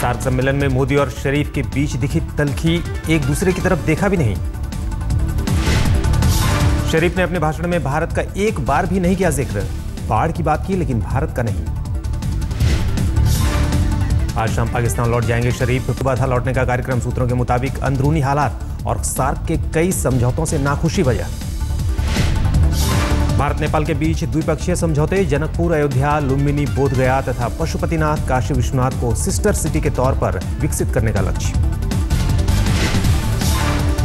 SAARC सम्मेलन में मोदी और शरीफ के बीच दिखी तल्खी, एक दूसरे की तरफ देखा भी नहीं। शरीफ ने अपने भाषण में भारत का एक बार भी नहीं किया जिक्र, बाढ़ की बात की लेकिन भारत का नहीं। आज शाम पाकिस्तान लौट जाएंगे शरीफ। सुबह था लौटने का कार्यक्रम, सूत्रों के मुताबिक अंदरूनी हालात और सार्क के कई समझौतों से नाखुशी वजह। भारत नेपाल के बीच द्विपक्षीय समझौते, जनकपुर, अयोध्या, लुम्बिनी, बोधगया तथा पशुपतिनाथ, काशी विश्वनाथ को सिस्टर सिटी के तौर पर विकसित करने का लक्ष्य।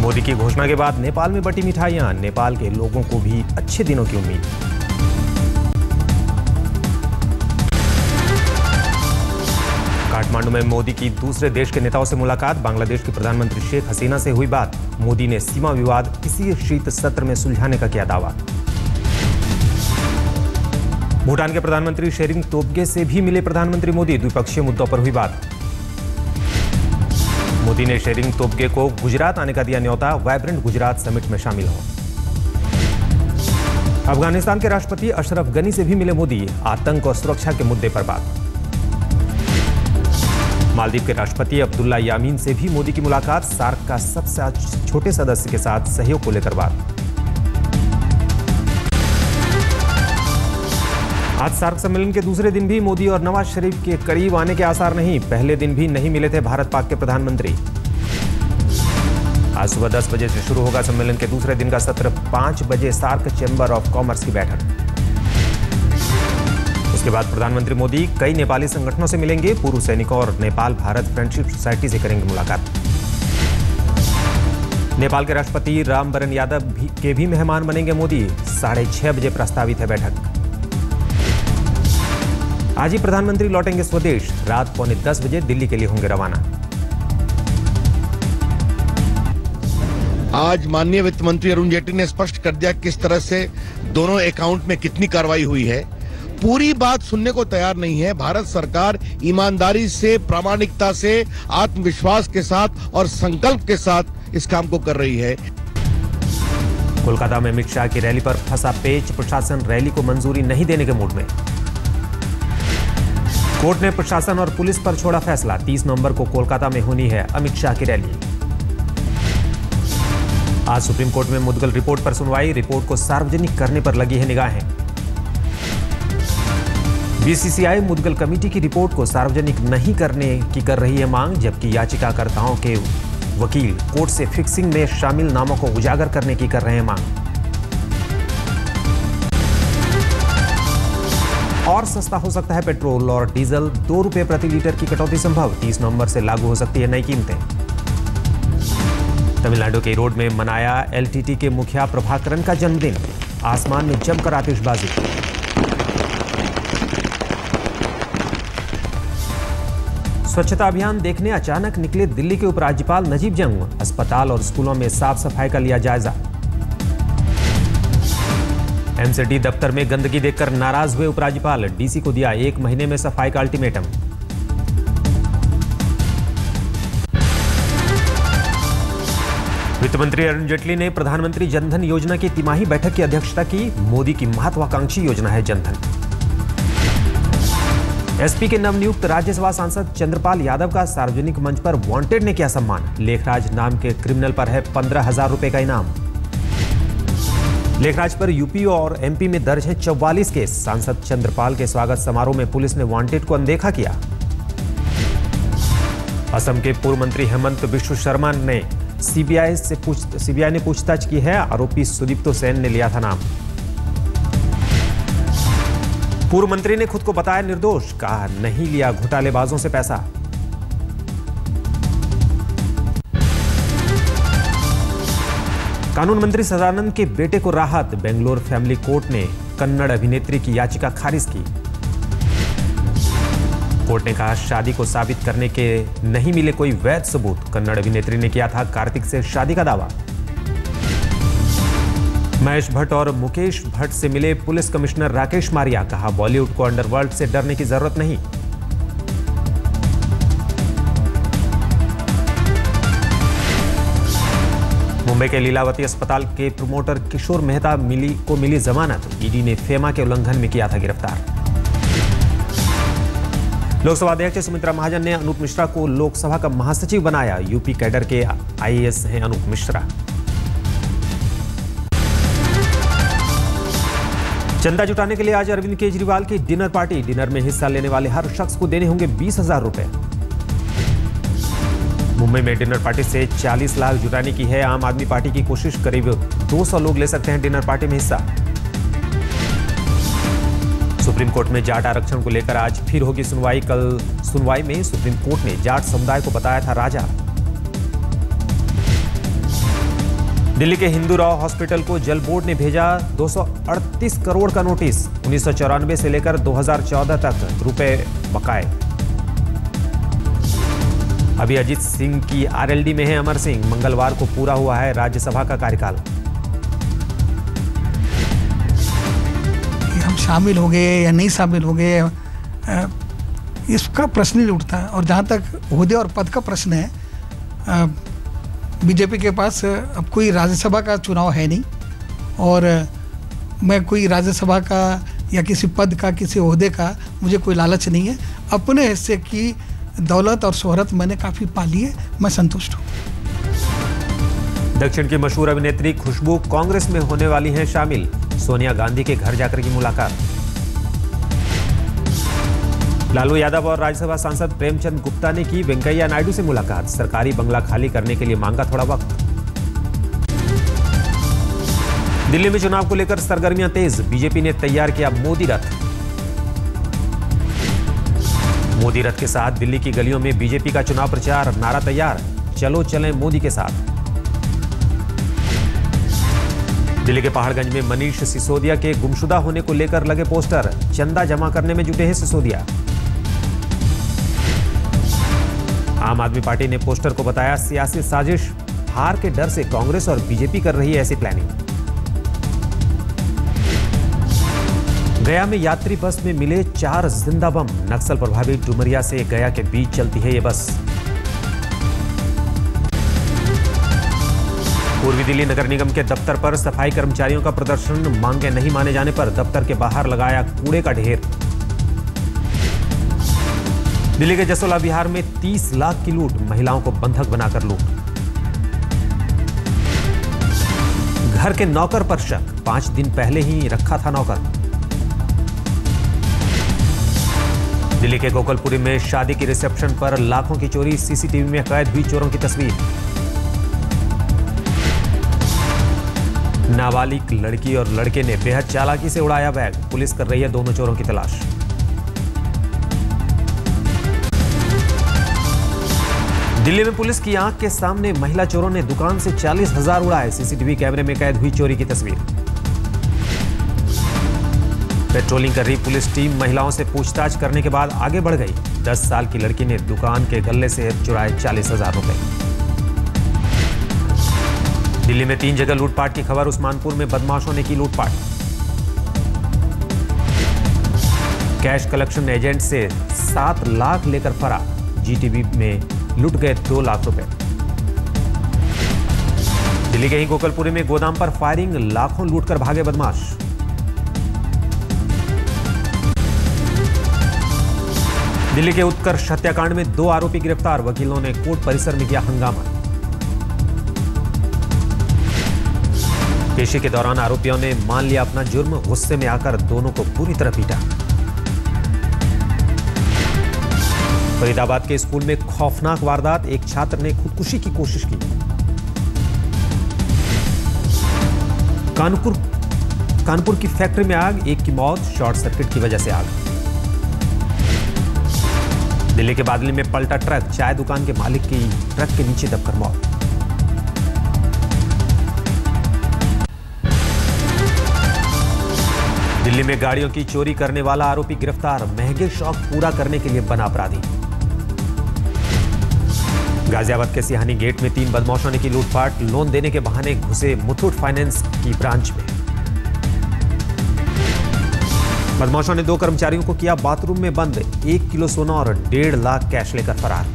मोदी की घोषणा के बाद नेपाल में बटी मिठाइयां, नेपाल के लोगों को भी अच्छे दिनों की उम्मीद। काठमांडू में मोदी की दूसरे देश के नेताओं से मुलाकात, बांग्लादेश की प्रधानमंत्री शेख हसीना से हुई बात। मोदी ने सीमा विवाद इसी शीत सत्र में सुलझाने का किया दावा। भूटान के प्रधानमंत्री शेरिंग तोब्गे से भी मिले प्रधानमंत्री मोदी, द्विपक्षीय मुद्दों पर हुई बात। मोदी ने शेरिंग तोब्गे को गुजरात आने का दिया न्योता, वाइब्रेंट गुजरात समिट में शामिल हो। अफगानिस्तान के राष्ट्रपति अशरफ गनी से भी मिले मोदी, आतंक और सुरक्षा के मुद्दे पर बात। मालदीव के राष्ट्रपति अब्दुल्ला यामीन से भी मोदी की मुलाकात, सार्क का सबसे छोटे सदस्य के साथ सहयोग को लेकर बात। आज सार्क सम्मेलन के दूसरे दिन भी मोदी और नवाज शरीफ के करीब आने के आसार नहीं, पहले दिन भी नहीं मिले थे भारत पाक के प्रधानमंत्री। आज सुबह 10 बजे से शुरू होगा सम्मेलन के दूसरे दिन का सत्र, 5 बजे सार्क चैम्बर ऑफ कॉमर्स की बैठक। उसके बाद प्रधानमंत्री मोदी कई नेपाली संगठनों से मिलेंगे, पूर्व सैनिकों और नेपाल भारत फ्रेंडशिप सोसाइटी से करेंगे मुलाकात। नेपाल के राष्ट्रपति रामवरण यादव के भी मेहमान बनेंगे मोदी, 6:30 बजे प्रस्तावित है बैठक। आज ही प्रधानमंत्री लौटेंगे स्वदेश, रात 9:45 बजे दिल्ली के लिए होंगे रवाना। आज माननीय वित्त मंत्री अरुण जेटली ने स्पष्ट कर दिया किस तरह से दोनों अकाउंट में कितनी कार्रवाई हुई है। पूरी बात सुनने को तैयार नहीं है। भारत सरकार ईमानदारी से, प्रामाणिकता से, आत्मविश्वास के साथ और संकल्प के साथ इस काम को कर रही है। कोलकाता में अमित शाह की रैली पर फंसा पेच, प्रशासन रैली को मंजूरी नहीं देने के मूड में। कोर्ट ने प्रशासन और पुलिस पर छोड़ा फैसला, 30 नवंबर को कोलकाता में होनी है अमित शाह की रैली। आज सुप्रीम कोर्ट में मुद्गल रिपोर्ट पर सुनवाई, रिपोर्ट को सार्वजनिक करने पर लगी है निगाहें। बीसीसीआई मुद्गल कमेटी की रिपोर्ट को सार्वजनिक नहीं करने की कर रही है मांग, जबकि याचिकाकर्ताओं के वकील कोर्ट से फिक्सिंग में शामिल नामों को उजागर करने की कर रहे हैं मांग। और सस्ता हो सकता है पेट्रोल और डीजल, 2 रुपए प्रति लीटर की कटौती संभव, 30 नवंबर से लागू हो सकती है नई कीमतें। तमिलनाडु के रोड में मनाया एलटीटी के मुखिया प्रभाकरन का जन्मदिन, आसमान में जमकर आतिशबाजी। स्वच्छता अभियान देखने अचानक निकले दिल्ली के उपराज्यपाल नजीब जंग, अस्पताल और स्कूलों में साफ सफाई का लिया जायजा। एमसीडी दफ्तर में गंदगी देखकर नाराज हुए उपराज्यपाल, डीसी को दिया 1 महीने में सफाई का अल्टीमेटम। वित्त मंत्री अरुण जेटली ने प्रधानमंत्री जनधन योजना की तिमाही बैठक की अध्यक्षता की, मोदी की महत्वाकांक्षी योजना है जनधन। एसपी के नवनियुक्त राज्यसभा सांसद चंद्रपाल यादव का सार्वजनिक मंच पर वांटेड ने किया सम्मान, लेखराज नाम के क्रिमिनल पर है 15,000 रुपए का इनाम। लेखराज पर यूपी और एमपी में दर्ज है 44 केस, सांसद चंद्रपाल के स्वागत समारोह में पुलिस ने वांटेड को अनदेखा किया। असम के पूर्व मंत्री हेमंत बिश्व शर्मा ने सीबीआई ने पूछताछ की है, आरोपी सुदीप्तो सेन ने लिया था नाम। पूर्व मंत्री ने खुद को बताया निर्दोष, कहा नहीं लिया घोटालेबाजों से पैसा। कानून मंत्री सदानंद के बेटे को राहत, बेंगलोर फैमिली कोर्ट ने कन्नड़ अभिनेत्री की याचिका खारिज की। कोर्ट ने कहा शादी को साबित करने के नहीं मिले कोई वैध सबूत, कन्नड़ अभिनेत्री ने किया था कार्तिक से शादी का दावा। महेश भट्ट और मुकेश भट्ट से मिले पुलिस कमिश्नर राकेश मारिया, कहा बॉलीवुड को अंडरवर्ल्ड से डरने की जरूरत नहीं। मुंबई के लीलावती अस्पताल के प्रमोटर किशोर मेहता को मिली जमानत, ईडी ने फेमा के उल्लंघन में किया था गिरफ्तार। लोकसभा अध्यक्ष सुमित्रा महाजन ने अनूप मिश्रा को लोकसभा का महासचिव बनाया। यूपी कैडर के आईएएस हैं अनूप मिश्रा। चंदा जुटाने के लिए आज अरविंद केजरीवाल की डिनर पार्टी। डिनर में हिस्सा लेने वाले हर शख्स को देने होंगे 20,000 रुपए। मुंबई में डिनर पार्टी से 40 लाख जुटाने की है आम आदमी पार्टी की कोशिश। करीब 200 लोग ले सकते हैं डिनर पार्टी में हिस्सा। सुप्रीम कोर्ट में जाट आरक्षण को लेकर आज फिर होगी सुनवाई। कल सुनवाई में सुप्रीम कोर्ट ने जाट समुदाय को बताया था राजा। दिल्ली के हिंदू राव हॉस्पिटल को जल बोर्ड ने भेजा 238 करोड़ का नोटिस। 1994 से लेकर 2014 तक रुपए बकाए। अभी अजीत सिंह की आरएलडी में है अमर सिंह। मंगलवार को पूरा हुआ है राज्यसभा का कार्यकाल। हम शामिल हो गए या नहीं शामिल हो गए, इसका प्रश्न नहीं उठता। और जहाँ तक ओहदे और पद का प्रश्न है, बीजेपी के पास अब कोई राज्यसभा का चुनाव है नहीं, और मैं कोई राज्यसभा का या किसी पद का, किसी ओहदे का मुझे कोई लालच नहीं है। अपने हिस्से की दौलत और शोहरत मैंने काफ़ी पाली है, मैं संतुष्ट हूँ। दक्षिण की मशहूर अभिनेत्री खुशबू कांग्रेस में होने वाली हैं शामिल। सोनिया गांधी के घर जाकर की मुलाकात। लालू यादव और राज्यसभा सांसद प्रेमचंद गुप्ता ने की वेंकैया नायडू से मुलाकात। सरकारी बंगला खाली करने के लिए मांगा थोड़ा वक्त। दिल्ली में चुनाव को लेकर सरगर्मियां तेज। बीजेपी ने तैयार किया मोदी रथ। मोदी रथ के साथ दिल्ली की गलियों में बीजेपी का चुनाव प्रचार। नारा तैयार, चलो चलें मोदी के साथ। दिल्ली के पहाड़गंज में मनीष सिसोदिया के गुमशुदा होने को लेकर लगे पोस्टर। चंदा जमा करने में जुटे हैं सिसोदिया। आम आदमी पार्टी ने पोस्टर को बताया सियासी साजिश। हार के डर से कांग्रेस और बीजेपी कर रही है ऐसी प्लानिंग। गया में यात्री बस में मिले 4 जिंदा बम। नक्सल प्रभावित डुमरिया से गया के बीच चलती है ये बस। पूर्वी दिल्ली नगर निगम के दफ्तर पर सफाई कर्मचारियों का प्रदर्शन। मांगे नहीं माने जाने पर दफ्तर के बाहर लगाया कूड़े का ढेर। दिल्ली के जसोला विहार में 30 लाख की लूट। महिलाओं को बंधक बनाकर लूट। घर के नौकर पर शक। 5 दिन पहले ही रखा था नौकर। दिल्ली के गोकुलपुरी में शादी की रिसेप्शन पर लाखों की चोरी। सीसीटीवी में कैद हुई चोरों की तस्वीर। नाबालिग लड़की और लड़के ने बेहद चालाकी से उड़ाया बैग। पुलिस कर रही है दोनों चोरों की तलाश। दिल्ली में पुलिस की आंख के सामने महिला चोरों ने दुकान से 40,000 उड़ाए। सीसीटीवी कैमरे में कैद हुई चोरी की तस्वीर। पेट्रोलिंग कर रही पुलिस टीम महिलाओं से पूछताछ करने के बाद आगे बढ़ गई। 10 साल की लड़की ने दुकान के गल्ले से चुराए 40,000 रुपए। दिल्ली में 3 जगह लूटपाट की खबर। उस्मानपुर में बदमाशों ने की लूटपाट। कैश कलेक्शन एजेंट से 7 लाख लेकर फरार। जीटीबी में लूट गए 2 लाख रुपए। दिल्ली के ही गोकुलपुरी में गोदाम पर फायरिंग। लाखों लूटकर भागे बदमाश। दिल्ली के उत्कर्ष हत्याकांड में 2 आरोपी गिरफ्तार। वकीलों ने कोर्ट परिसर में किया हंगामा। पेशी के दौरान आरोपियों ने मान लिया अपना जुर्म। गुस्से में आकर दोनों को पूरी तरह पीटा। फरीदाबाद के स्कूल में खौफनाक वारदात। एक छात्र ने खुदकुशी की कोशिश की। कानपुर की फैक्ट्री में आग। एक की मौत शॉर्ट सर्किट की वजह से आग। दिल्ली के बादली में पलटा ट्रक। चाय दुकान के मालिक की ट्रक के नीचे दबकर मौत। दिल्ली में गाड़ियों की चोरी करने वाला आरोपी गिरफ्तार। महंगे शौक पूरा करने के लिए बना अपराधी। गाजियाबाद के सिहानी गेट में 3 बदमाशों ने की लूटपाट। लोन देने के बहाने घुसे मुथूट फाइनेंस की ब्रांच में। बदमाशों ने 2 कर्मचारियों को किया बाथरूम में बंद। 1 किलो सोना और 1.5 लाख कैश लेकर फरार।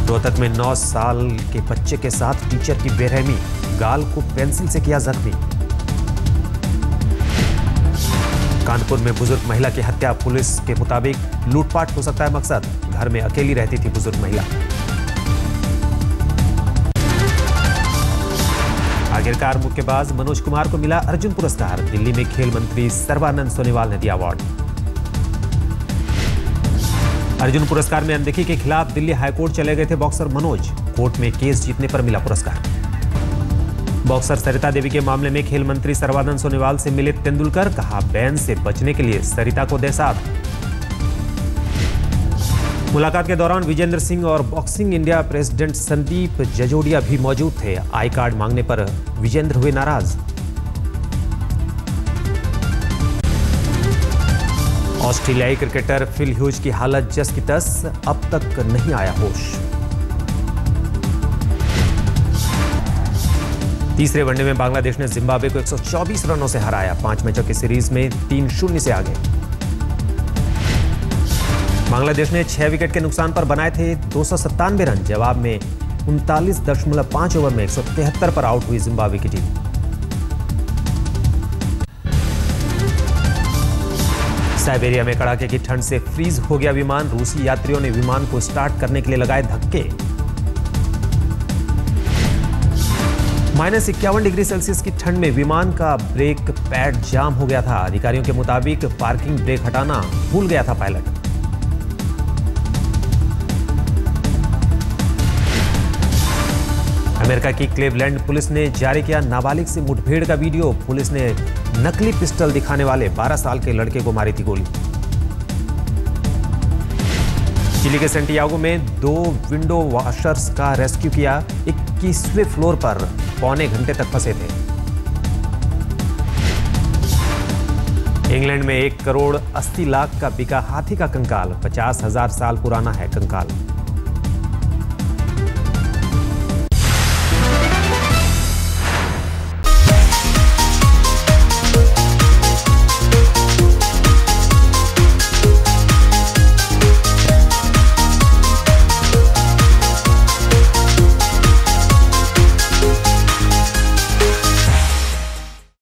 रोहतक में 9 साल के बच्चे के साथ टीचर की बेरहमी। गाल को पेंसिल से किया जख्मी। कानपुर में बुजुर्ग महिला की हत्या, पुलिस के मुताबिक लूटपाट हो सकता है मकसद। घर में अकेली रहती थी बुजुर्ग महिला। आखिरकार मुक्केबाज मनोज कुमार को मिला अर्जुन पुरस्कार। दिल्ली में खेल मंत्री सर्बानंद सोनोवाल ने दिया अवार्ड। अर्जुन पुरस्कार में अनदेखी के खिलाफ दिल्ली हाईकोर्ट चले गए थे बॉक्सर मनोज। कोर्ट में केस जीतने पर मिला पुरस्कार। बॉक्सर सरिता देवी के मामले में खेल मंत्री सर्बानंद सोनोवाल से मिले तेंदुलकर, कहा बैन से बचने के लिए सरिता को दे साथ। मुलाकात के दौरान विजेंद्र सिंह और बॉक्सिंग इंडिया प्रेसिडेंट संदीप जजोडिया भी मौजूद थे। आई कार्ड मांगने पर विजेंद्र हुए नाराज। ऑस्ट्रेलियाई क्रिकेटर फिल ह्यूज की हालत जस की तस, अब तक नहीं आया होश। तीसरे वनडे में बांग्लादेश ने जिम्बाब्वे को 124 रनों से हराया। 5 मैचों की सीरीज में 3-0 से आगे। बांग्लादेश ने 6 विकेट के नुकसान पर बनाए थे 297 रन। जवाब में 39.5 ओवर में 173 पर आउट हुई जिम्बाब्वे की टीम। साइबेरिया में कड़ाके की ठंड से फ्रीज हो गया विमान। रूसी यात्रियों ने विमान को स्टार्ट करने के लिए लगाए धक्के। -51 डिग्री सेल्सियस की ठंड में विमान का ब्रेक पैड जाम हो गया था। अधिकारियों के मुताबिक पार्किंग ब्रेक हटाना भूल गया था पायलट। अमेरिका की क्लीवलैंड पुलिस ने जारी किया नाबालिग से मुठभेड़ का वीडियो। पुलिस ने नकली पिस्टल दिखाने वाले 12 साल के लड़के को मारी थी गोली। चिली के सेंटियागो में 2 विंडो वॉशर्स का रेस्क्यू किया। 21वें फ्लोर पर पौने घंटे तक फंसे थे। इंग्लैंड में 1 करोड़ 80 लाख का बिका हाथी का कंकाल। 50,000 साल पुराना है कंकाल।